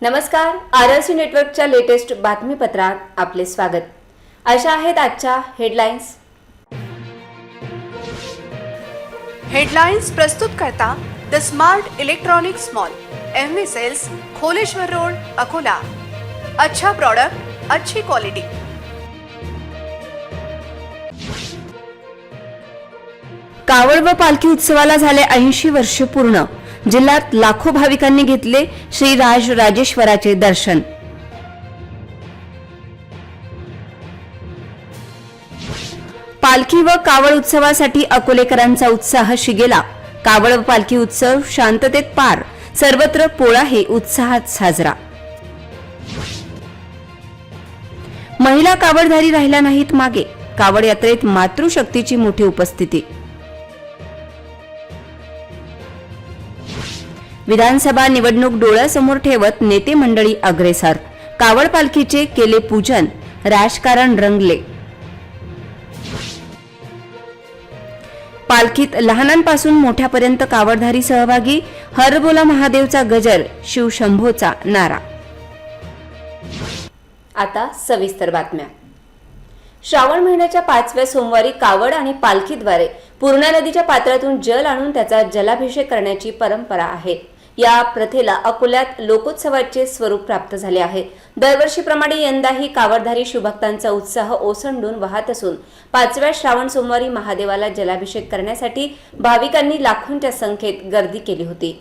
नमस्कार. RRC नेटवर्कच्या latest बातमीपत्रात आपले स्वागत. अशा आहेत आजच्या हेडलाईन्स. हेडलाइन्स प्रस्तुत करता the smart electronics mall, MV sales, Kholeshwar road, Akola. अच्छा प्रोडक्ट, अच्छी क्वालिटी. कावड व पालखी उत्सवाला झाले 80 वर्ष पूर्ण. जिल्ह्यात लाखो भाविकांनी घेतले श्री राज राजेश्वराचे दर्शन. पालखी व कावड उत्सवासाठी अकोलेकरांचा उत्साह शिगेला. कावड व पालखी उत्सव शांततेत पार. सर्वत्र पोळा हे उत्साहात साजरा. महिला कावडधारी राहिल्या नाहीत मागे. कावड यात्रेत मातृशक्तीची मोठी उपस्थिती. विधानसभा निवडणूक डोळ्यासमोर ठेवत नेते मंडळी अग्रेसर. कावड पालखीचे केले पूजन. राजकारण रंगले. पालखीत लहानांपासून मोठ्यापर्यंत कावडधारी सहभागी. हर बोला महादेवचा गजर, शिवशंभोचा नारा. आता सविस्तर बातम्या. श्रावण महिन्याच्या 5व्या सोमवारी कावड आणि पालखीद्वारे पूर्णा नदीच्या पात्रातून जल आणून त्याचा जलाभिषेक करण्याची परंपरा आहे. या प्रथेला अकोल्यात लोकोत्सवाचे स्वरूप प्राप्त झाले आहे. दरवर्षीप्रमाणे यंदाही कावडधारी शिवभक्तांचा उत्साह ओसंडून वाहत असून 5व्या श्रावण सोमवारी महादेवाला जलाभिषेक करण्यासाठी भाविकांनी लाखोंच्या संख्येत गर्दी केली होती.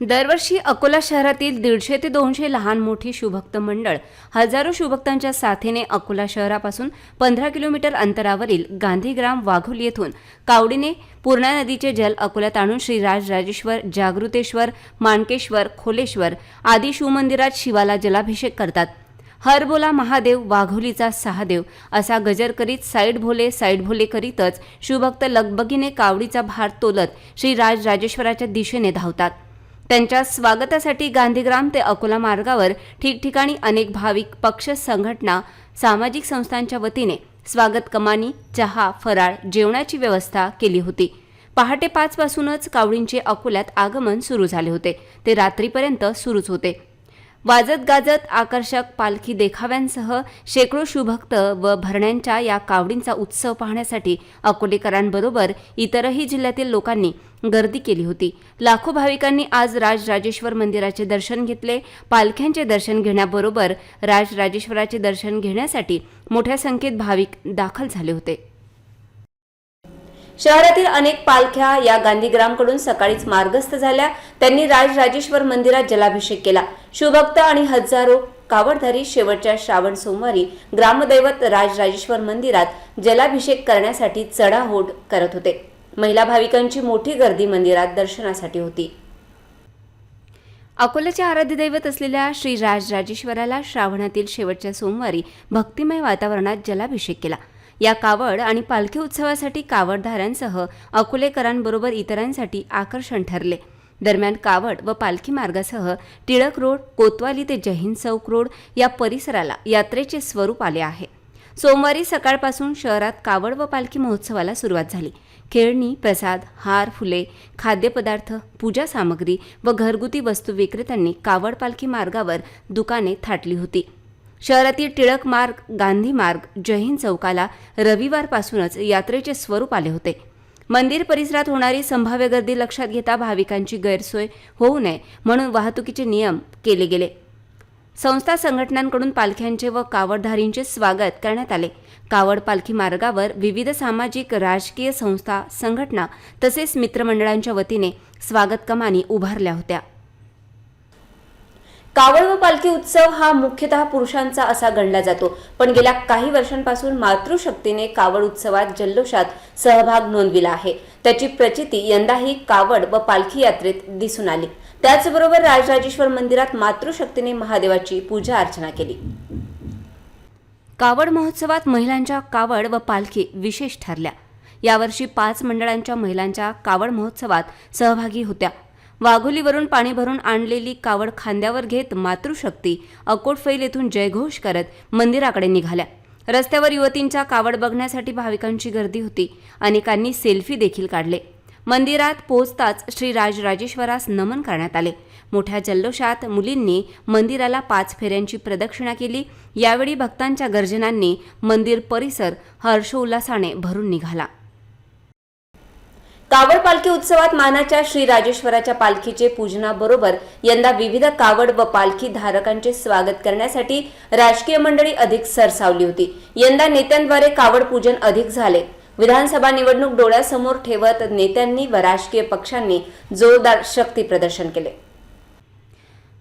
दरवर्षी अकोला शहरातील 150 ते 200 लहान मोठी शिवभक्त मंडळ हजारो शिवभक्तांच्या साथीने अकोला शहरापासून 15 किलोमीटर अंतरावरील गांधीग्राम वाघोली येथून कावडीने पूर्णा नदीचे जल अकोल्यात आणून श्री राज राजेश्वर, जागृतेश्वर, माणकेश्वर, खोलेश्वर आदी शिवमंदिरात शिवाला जलाभिषेक करतात. हर बोला महादेव, वाघोलीचा सहादेव असा गजर करीत साईड भोले करीतच शिवभक्त लगबगीने कावडीचा भार तोलत श्री राज राजेश्वराच्या दिशेने धावतात. त्यांच्या स्वागतासाठी गांधीग्राम ते अकोला मार्गावर ठिकठिकाणी अनेक भाविक, पक्ष, संघटना, सामाजिक संस्थांच्या वतीने स्वागत कमानी, चहा, फराळ, जेवणाची व्यवस्था केली होती. पहाटे 5 पासूनच कावडींचे अकोल्यात आगमन सुरू झाले होते. ते रात्रीपर्यंत सुरूच होते. वाजत गाजत आकर्षक पालखी देखाव्यांसह शेकडो शिवभक्त व भरण्यांच्या या कावडींचा उत्सव पाहण्यासाठी अकोलेकरांबरोबर इतरही जिल्ह्यातील लोकांनी गर्दी केली होती. लाखो भाविकांनी आज राज राजेश्वर मंदिराचे दर्शन घेतले. पालख्यांचे दर्शन घेण्याबरोबर राज राजेश्वराचे दर्शन घेण्यासाठी मोठ्या संख्येत भाविक दाखल झाले होते. शहरातील अनेक पालख्या या गांधीग्रामकडून सकाळीच मार्गस्थ झाल्या. त्यांनी राज राजेश्वर मंदिरात जलाभिषेक केला. शिवभक्त आणि हजारो कावडधारी शेवटच्या श्रावण सोमवारी ग्रामदैवत राज राजेश्वर मंदिरात जलाभिषेक करण्यासाठी चढाओढ करत होते. महिला भाविकांची मोठी गर्दी मंदिरात दर्शनासाठी होती. अकोल्याचे आराध्य दैवत असलेल्या श्री राज राजेश्वराला श्रावणातील शेवटच्या सोमवारी भक्तिमय वातावरणात जलाभिषेक केला. या कावड आणि पालखी उत्सवासाठी कावडधाऱ्यांसह अकोलेकरांबरोबर इतरांसाठी आकर्षण ठरले. दरम्यान कावड व पालखी मार्गासह टिळक रोड, कोतवाली ते जयहिंद चौक रोड या परिसराला यात्रेचे स्वरूप आले आहे. सोमवारी सकाळपासून शहरात कावड व पालखी महोत्सवाला सुरुवात झाली. खेळणी, प्रसाद, हार, फुले, खाद्यपदार्थ, पूजा सामग्री व घरगुती वस्तू विक्रेत्यांनी कावड पालखी मार्गावर दुकाने थाटली होती. शहरातील टिळक मार्ग, गांधी मार्ग, जयहिंद चौकाला रविवारपासूनच यात्रेचे स्वरूप आले होते. मंदिर परिसरात होणारी संभाव्य गर्दी लक्षात घेता भाविकांची गैरसोय होऊ नये म्हणून वाहतुकीचे नियम केले गेले. संस्था संघटनांकडून पालख्यांचे व कावडधारींचे स्वागत करण्यात आले. कावड पालखी मार्गावर विविध सामाजिक, राजकीय संस्था, संघटना तसेच मित्रमंडळांच्या वतीने स्वागत कमानी उभारल्या होत्या. कावड व पालखी उत्सव हा मुख्यतः पुरुषांचा असा गणला जातो, पण गेल्या काही वर्षांपासून मातृशक्तीने कावड उत्सवात जल्लोषात सहभाग नोंदविला आहे. त्याची प्रचिती यंदाही कावड व पालखी यात्रेत दिसून आली. त्याचबरोबर राजराजेश्वर मंदिरात मातृशक्तीने महादेवाची पूजा अर्चना केली. कावड महोत्सवात महिलांच्या कावड व पालखी विशेष ठरल्या. यावर्षी 5 मंडळांच्या महिलांच्या कावड महोत्सवात सहभागी होत्या. वाघोलीवरून पाणी भरून आणलेली कावड खांद्यावर घेत मातृशक्ती अकोटफैल येथून जयघोष करत मंदिराकडे निघाल्या. रस्त्यावर युवतींच्या कावड बघण्यासाठी भाविकांची गर्दी होती. अनेकांनी सेल्फी देखील काढले. मंदिरात पोहोचताच श्री राज राजेश्वरास नमन करण्यात आले. मोठ्या जल्लोषात मुलींनी मंदिराला 5 फेऱ्यांची प्रदक्षिणा केली। यावेळी भक्तांच्या गर्जनांनी मंदिर परिसर हर्षोल्लासाने भरून निघाला। कावड पालखी उत्सवात मानाच्या श्री राजेश्वराच्या पालखीचे पूजनाबरोबर यंदा विविध कावड व पालखी धारकांचे स्वागत करण्यासाठी राजकीय मंडळी अधिक सरसावली होती। यंदा नेत्यांद्वारे कावड पूजन अधिक झाले। विधानसभा निवडणूक डोळ्यासमोर ठेवत नेत्यांनी व राजकीय पक्षांनी जोरदार शक्ती प्रदर्शन केले।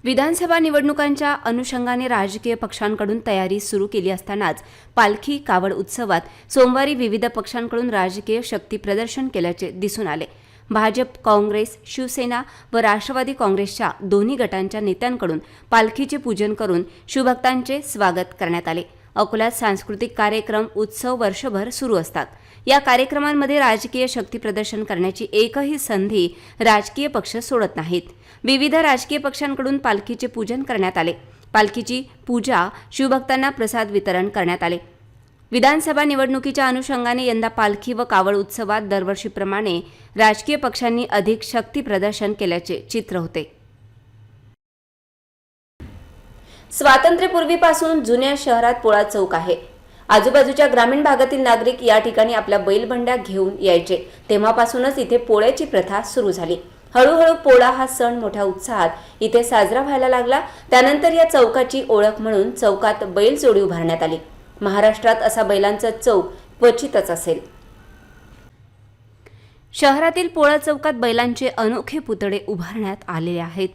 विधानसभा निवडणुकांच्या अनुषंगाने राजकीय पक्षांकडून तयारी सुरू केली असतानाच पालखी कावड उत्सवात सोमवारी विविध पक्षांकडून राजकीय शक्ती प्रदर्शन केल्याचे दिसून आले। भाजप, काँग्रेस, शिवसेना व राष्ट्रवादी काँग्रेसच्या दोन्ही गटांच्या नेत्यांकडून पालखीचे पूजन करून शिवभक्तांचे स्वागत करण्यात आले। अकोल्यात सांस्कृतिक कार्यक्रम, उत्सव वर्षभर सुरू असतात। या कार्यक्रमांमध्ये राजकीय शक्ती प्रदर्शन करण्याची एकही संधी राजकीय पक्ष सोडत नाहीत। विविध राजकीय पक्षांकडून पालखीचे पूजन करण्यात आले। पालखीची पूजा, शिवभक्तांना प्रसाद वितरण करण्यात आले। विधानसभा निवडणुकीच्या अनुषंगाने यंदा पालखी व कावड उत्सवात दरवर्षीप्रमाणे राजकीय पक्षांनी अधिक शक्ती प्रदर्शन केल्याचे चित्र होते। स्वातंत्र्यपूर्वीपासून जुन्या शहरात पोळा चौक आहे। आजूबाजूच्या ग्रामीण भागातील नागरिक या ठिकाणी आपल्या बैलबंड्या घेऊन यायचे। तेव्हापासूनच इथे पोळ्याची प्रथा सुरू झाली। हळूहळू पोळा हा सण मोठ्या उत्साहात इथे साजरा व्हायला लागला। त्यानंतर या चौकाची ओळख म्हणून चौकात बैलजोडी उभारण्यात आली। महाराष्ट्रात असा बैलांचा चौक क्वचितच असेल। शहरातील पोळा चौकात बैलांचे अनोखे पुतळे उभारण्यात आलेले आहेत।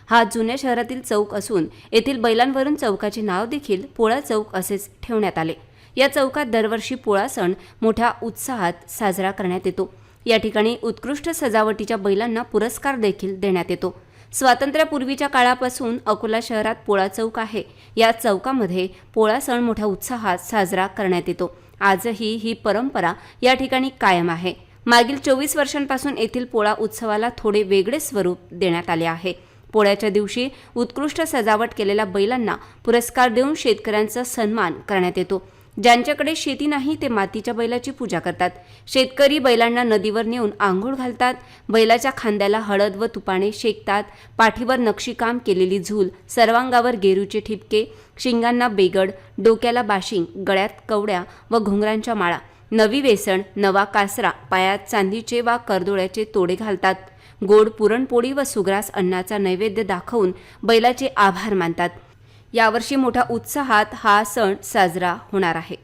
हा जुन्या शहरातील चौक असून येथील बैलांवरून चौकाचे नाव देखील पोळा चौक असेच ठेवण्यात आले। या चौकात दरवर्षी पोळा सण मोठ्या उत्साहात साजरा करण्यात येतो। या ठिकाणी उत्कृष्ट सजावटीच्या बैलांना पुरस्कार देखील देण्यात येतो। स्वातंत्र्यापूर्वीच्या काळापासून अकोला शहरात पोळा चौक आहे। या चौकामध्ये पोळा सण मोठ्या उत्साहात साजरा करण्यात येतो। आजही ही परंपरा या ठिकाणी कायम आहे। मागील 24 वर्षांपासून येथील पोळा उत्सवाला थोडे वेगळे स्वरूप देण्यात आले आहे। पोळ्याच्या दिवशी उत्कृष्ट सजावट केलेल्या बैलांना पुरस्कार देऊन शेतकऱ्यांचा सन्मान करण्यात येतो। ज्यांच्याकडे शेती नाही ते मातीच्या बैलाची पूजा करतात। शेतकरी बैलांना नदीवर नेऊन आंघोळ घालतात। बैलाच्या खांद्याला हळद व तुपाने शेकतात। पाठीवर नक्षीकाम केलेली झूल, सर्वांगावर गेरूचे ठिपके, शिंगांना बेगड, डोक्याला बाशिंग, गळ्यात कवड्या व घुंगरांच्या माळा, नवी वेसण, नवा कासरा, पायात चांदीचे वा करदोळ्याचे तोडे घालतात। गोड पुरणपोळी व सुग्रास अन्नाचा नैवेद्य दाखवून बैलाचे आभार मानतात। यावर्षी मोठ्या उत्साहात हा सण साजरा होणार आहे।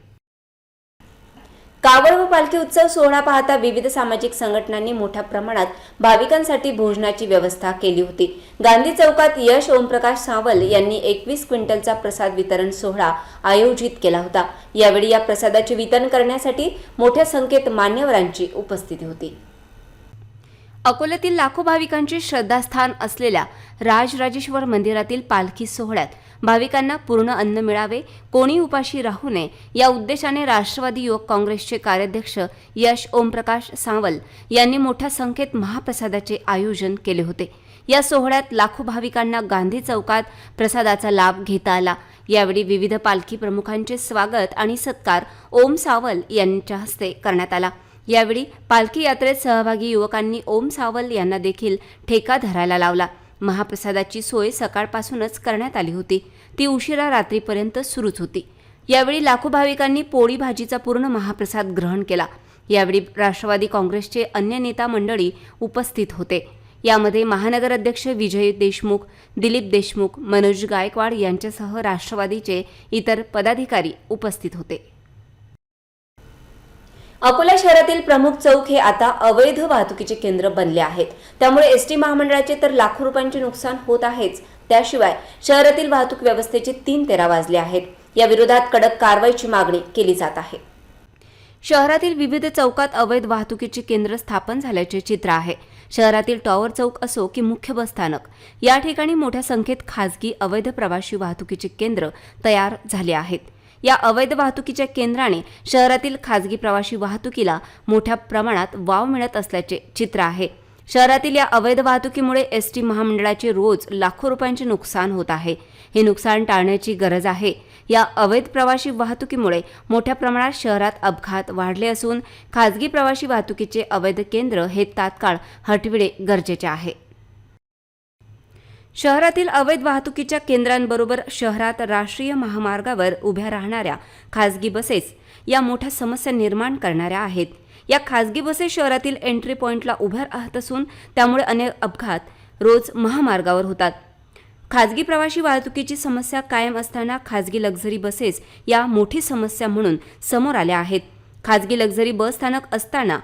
कावड व पालखी उत्सव सोहळा पाहता विविध सामाजिक संघटनांनी मोठ्या प्रमाणात भाविकांसाठी भोजनाची व्यवस्था केली होती। गांधी चौकात यश ओमप्रकाश सावल यांनी 21 क्विंटलचा प्रसाद वितरण सोहळा आयोजित केला होता। यावेळी या प्रसादाचे वितरण करण्यासाठी मोठ्या संख्येत मान्यवरांची उपस्थिती होती। अकोल्यातील लाखो भाविकांचे श्रद्धास्थान असलेल्या राजराजेश्वर मंदिरातील पालखी सोहळ्यात भाविकांना पूर्ण अन्न मिळावे, कोणी उपाशी राहू नये या उद्देशाने राष्ट्रवादी युवक काँग्रेसचे कार्याध्यक्ष यश ओमप्रकाश सावल यांनी मोठ्या संख्येत महाप्रसादाचे आयोजन केले होते। या सोहळ्यात लाखो भाविकांना गांधी चौकात प्रसादाचा लाभ घेता आला। यावेळी विविध पालखी प्रमुखांचे स्वागत आणि सत्कार ओम सावल यांच्या हस्ते करण्यात आला। यावेळी पालखी यात्रेत सहभागी युवकांनी ओम सावल यांना देखील ठेका धरायला लावला। महाप्रसादाची सोय सकाळपासूनच करण्यात आली होती। ती उशिरा रात्रीपर्यंत सुरूच होती। यावेळी लाखो भाविकांनी पोळी भाजीचा पूर्ण महाप्रसाद ग्रहण केला। यावेळी राष्ट्रवादी काँग्रेसचे अन्य नेता मंडळी उपस्थित होते। यामध्ये महानगर अध्यक्ष विजय देशमुख, दिलीप देशमुख, मनोज गायकवाड यांच्यासह राष्ट्रवादीचे इतर पदाधिकारी उपस्थित होते। अकोला शहरातील प्रमुख चौक हे आता अवैध वाहतुकीचे केंद्र बनले आहेत। त्यामुळे एसटी महामंडळाचे तर लाखो रुपयांचे नुकसान होत आहेच। त्याशिवाय शहरातील वाहतूक व्यवस्थेचे 3 तेरा वाजले आहेत। या विरोधात कडक कारवाईची मागणी केली जात आहे। शहरातील विविध चौकात अवैध वाहतुकीचे केंद्र स्थापन झाल्याचे चित्र आहे। शहरातील टॉवर चौक असो की मुख्य बस स्थानक, या ठिकाणी मोठ्या संख्येत खासगी अवैध प्रवासी वाहतुकीचे केंद्र तयार झाले आहेत। या अवैध वाहतुकीच्या केंद्राने शहरातील खासगी प्रवासी वाहतुकीला मोठ्या प्रमाणात वाव मिळत असल्याचे चित्र आहे। शहरातील या अवैध वाहतुकीमुळे एसटी महामंडळाचे रोज लाखो रुपयांचे नुकसान होत आहे। हे नुकसान टाळण्याची गरज आहे। या अवैध प्रवासी वाहतुकीमुळे मोठ्या प्रमाणात शहरात अपघात वाढले असून खासगी प्रवासी वाहतुकीचे अवैध केंद्र हे तात्काळ हटविणे गरजेचे आहे। शहरातील अवैध वाहतुकीच्या केंद्रांबरोबर शहरात राष्ट्रीय महामार्गावर उभ्या राहणाऱ्या खासगी बसेस या मोठ्या समस्या निर्माण करणाऱ्या आहेत. या खासगी बसेस शहरातील एंट्री पॉइंटला उभ्या राहत असून त्यामुळे अनेक अपघात रोज महामार्गावर होतात. खासगी प्रवासी वाहतुकीची समस्या कायम असताना खासगी लक्झरी बसेस या मोठी समस्या म्हणून समोर आल्या आहेत. खासगी लक्झरी बस स्थानक असताना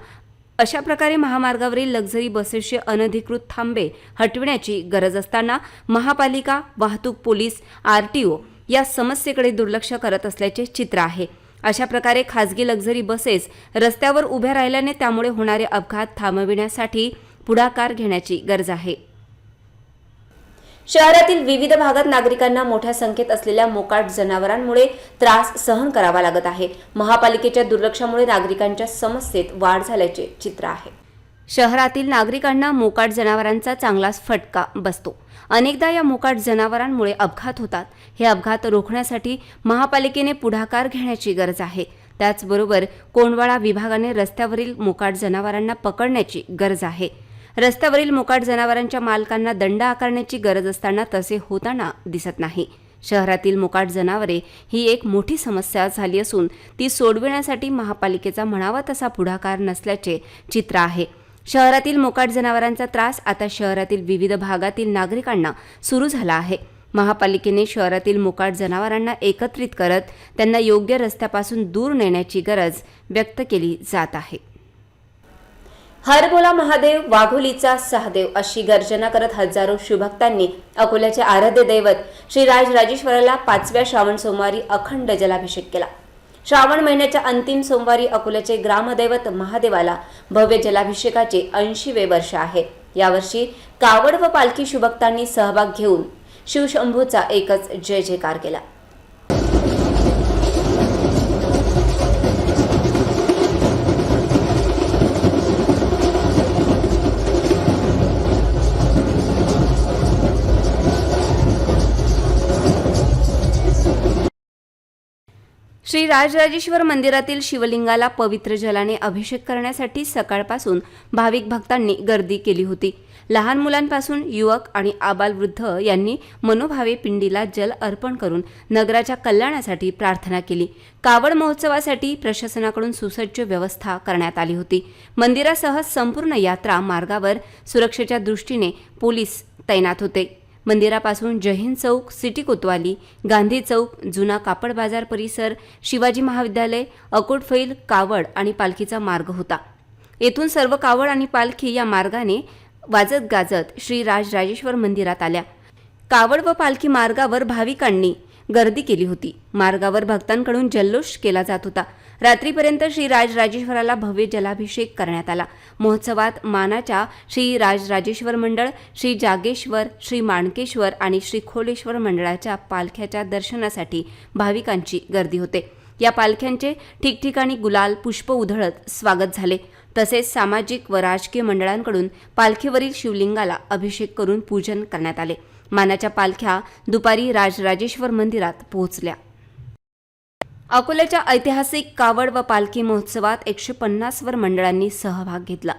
अशा प्रकारे महामार्गावरील लक्झरी बसेसचे अनधिकृत थांबे हटविण्याची गरज असताना महापालिका, वाहतूक पोलीस, आरटीओ या समस्येकडे दुर्लक्ष करत असल्याचे चित्र आहे. अशा प्रकारे खासगी लक्झरी बसेस रस्त्यावर उभ्या राहिल्याने त्यामुळे होणारे अपघात थांबविण्यासाठी पुढाकार घेण्याची गरज आहे. शहरातील विविध भागात नागरिकांना मोठ्या संख्येत असलेल्या मोकाट जनावरांमुळे त्रास सहन करावा लागत आहे. महापालिकेच्या दुर्लक्षामुळे नागरिकांच्या समस्येत वाढ झाल्याचे चित्र आहे. शहरातील नागरिकांना मोकाट जनावरांचा चांगलाच फटका बसतो. अनेकदा या मोकाट जनावरांमुळे अपघात होतात. हे अपघात रोखण्यासाठी महापालिकेने पुढाकार घेण्याची गरज आहे. त्याचबरोबर कोंडवाडा विभागाने रस्त्यावरील मोकाट जनावरांना पकडण्याची गरज आहे. रस्त्यावरील मोकाट जनावरांच्या मालकांना दंड आकारण्याची गरज असताना तसे होताना दिसत नाही. शहरातील मोकाट जनावरे ही एक मोठी समस्या झाली असून ती सोडविण्यासाठी महापालिकेचा म्हणावा तसा पुढाकार नसल्याचे चित्र आहे. शहरातील मोकाट जनावरांचा त्रास आता शहरातील विविध भागातील नागरिकांना सुरू झाला आहे. महापालिकेने शहरातील मोकाट जनावरांना एकत्रित करत त्यांना योग्य रस्त्यापासून दूर नेण्याची गरज व्यक्त केली जात आहे. हर बोला महादेव, वाघोलीचा सहदेव अशी गर्जना करत हजारो शिवभक्तांनी अकोल्याचे आराध्य दैवत श्री राजराजेश्वराला 5व्या श्रावण सोमवारी अखंड जलाभिषेक केला. श्रावण महिन्याच्या अंतिम सोमवारी अकोल्याचे ग्रामदैवत महादेवाला भव्य जलाभिषेकाचे 80वे वर्ष आहे. यावर्षी कावड व पालखी शिवभक्तांनी सहभाग घेऊन शिवशंभूचा एकच जय जयकार केला. श्री राजराजेश्वर मंदिरातील शिवलिंगाला पवित्र जलाने अभिषेक करण्यासाठी सकाळपासून भाविक भक्तांनी गर्दी केली होती. लहान मुलांपासून युवक आणि आबालवृद्ध यांनी मनोभावे पिंडीला जल अर्पण करून नगराच्या कल्याणासाठी प्रार्थना केली. कावड महोत्सवासाठी प्रशासनाकडून सुसज्ज व्यवस्था करण्यात आली होती. मंदिरासह संपूर्ण यात्रा मार्गावर सुरक्षेच्या दृष्टीने पोलीस तैनात होते. मंदिरापासून जयहिंद चौक, सिटी कोतवाली, गांधी चौक, जुना कापड बाजार परिसर, शिवाजी महाविद्यालय, अकोटफैल, कावड आणि पालखीचा मार्ग होता. येथून सर्व कावड आणि पालखी या मार्गाने वाजत गाजत श्री राजराजेश्वर मंदिरात आल्या. कावड व पालखी मार्गावर भाविकांनी गर्दी केली होती. मार्गावर भक्तांकडून जल्लोष केला जात होता. रात्रीपर्यंत श्री राजराजेश्वराला भव्य जलाभिषेक करण्यात आला. महोत्सवात मानाच्या श्री राजराजेश्वर मंडळ, श्री जागेश्वर, श्री माणकेश्वर आणि श्री खोलेश्वर मंडळाच्या पालख्याच्या दर्शनासाठी भाविकांची गर्दी होते. या पालख्यांचे ठिकठिकाणी गुलाल, पुष्प उधळत स्वागत झाले. तसेच सामाजिक व राजकीय मंडळांकडून पालखीवरील शिवलिंगाला अभिषेक करून पूजन करण्यात आले. मानाच्या पालख्या दुपारी राजराजेश्वर मंदिरात पोहोचल्या. अकोल्याच्या ऐतिहासिक कावड व पालखी महोत्सवात 150 वर मंडळांनी सहभाग घेतला.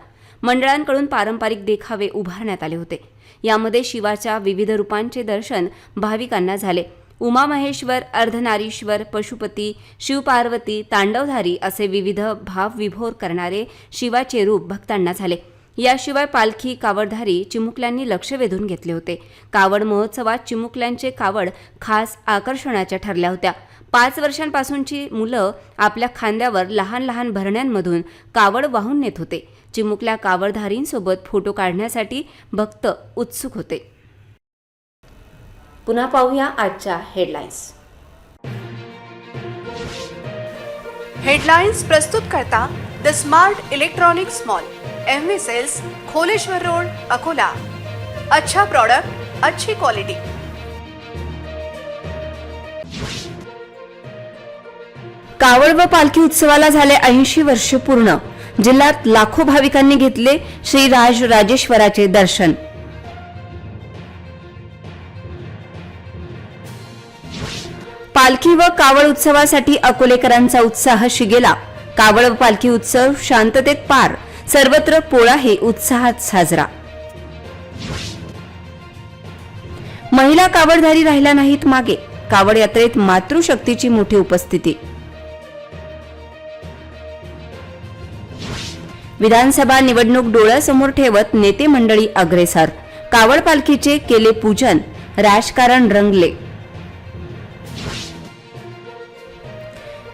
मंडळांकडून पारंपरिक देखावे उभारण्यात आले होते. यामध्ये शिवाच्या विविध रूपांचे दर्शन भाविकांना झाले. उमामहेश्वर, अर्धनारीश्वर, पशुपती, शिवपार्वती, तांडवधारी असे विविध भावविभोर करणारे शिवाचे रूप भक्तांना झाले. याशिवाय पालखी, कावडधारी, चिमुकल्यांनी लक्ष वेधून घेतले होते. कावड महोत्सवात चिमुकल्यांचे कावड खास आकर्षणाच्या ठरल्या होत्या. 5 वर्षांपासूनची मुलं आपल्या खांद्यावर लहान लहान भरण्यांमधून कावड वाहून नेत होते. चिमुकल्या कावडधारींसोबत फोटो काढण्यासाठी भक्त उत्सुक होते. पुन्हा पाहूया आजच्या हेडलाईन्स. हेडलाइंस प्रस्तुत करता the smart electronics mall, MV sales, Kholeshwar road, Akola. अच्छा प्रोडक्ट, अच्छी क्वालिटी. कावड व पालखी उत्सवाला झाले 80 वर्ष पूर्ण. जिल्ह्यात लाखो भाविकांनी घेतले श्री राजराजेश्वराचे दर्शन. पालखी व कावड उत्सवासाठी अकोलेकरांचा उत्साह शिगेला. कावड व पालखी उत्सव शांततेत पार. सर्वत्र पोळा हे उत्साहात साजरा. महिला कावडधारी राहिल्या नाहीत मागे, कावड यात्रेत मातृशक्तीची मोठी उपस्थिती. विधानसभा निवडणूक डोळ्यासमोर ठेवत नेते मंडळी अग्रेसर, कावड पालखीचे केले पूजन, राजकारण रंगले.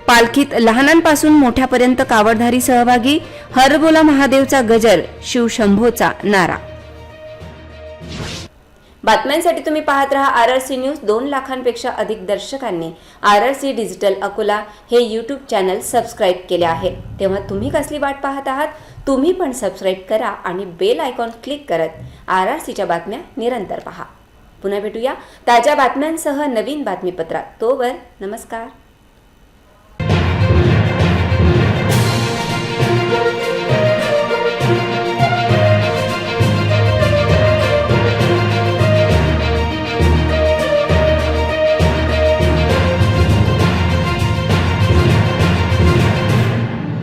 पालखीत लहानांपासून मोठ्यापर्यंत कावडधारी सहभागी, हर बोला महादेवचा गजर, शिवशंभोचा नारा. बातम्यांसाठी तुम्ही पाहत रहा RRC न्यूज. 2 लाखांपेक्षा अधिक दर्शकांनी RRC डिजिटल अकोला हे YouTube चॅनल सबस्क्राईब केले आहे. तेव्हा तुम्ही कसली वाट पाहत आहात? तुम्ही पण सबस्क्राईब करा आणि बेल आयकॉन क्लिक करत RRCच्या बातम्या निरंतर पहा. पुन्हा भेटूया ताज्या बातम्यांसह नवीन बातमीपत्रात. तोवर नमस्कार.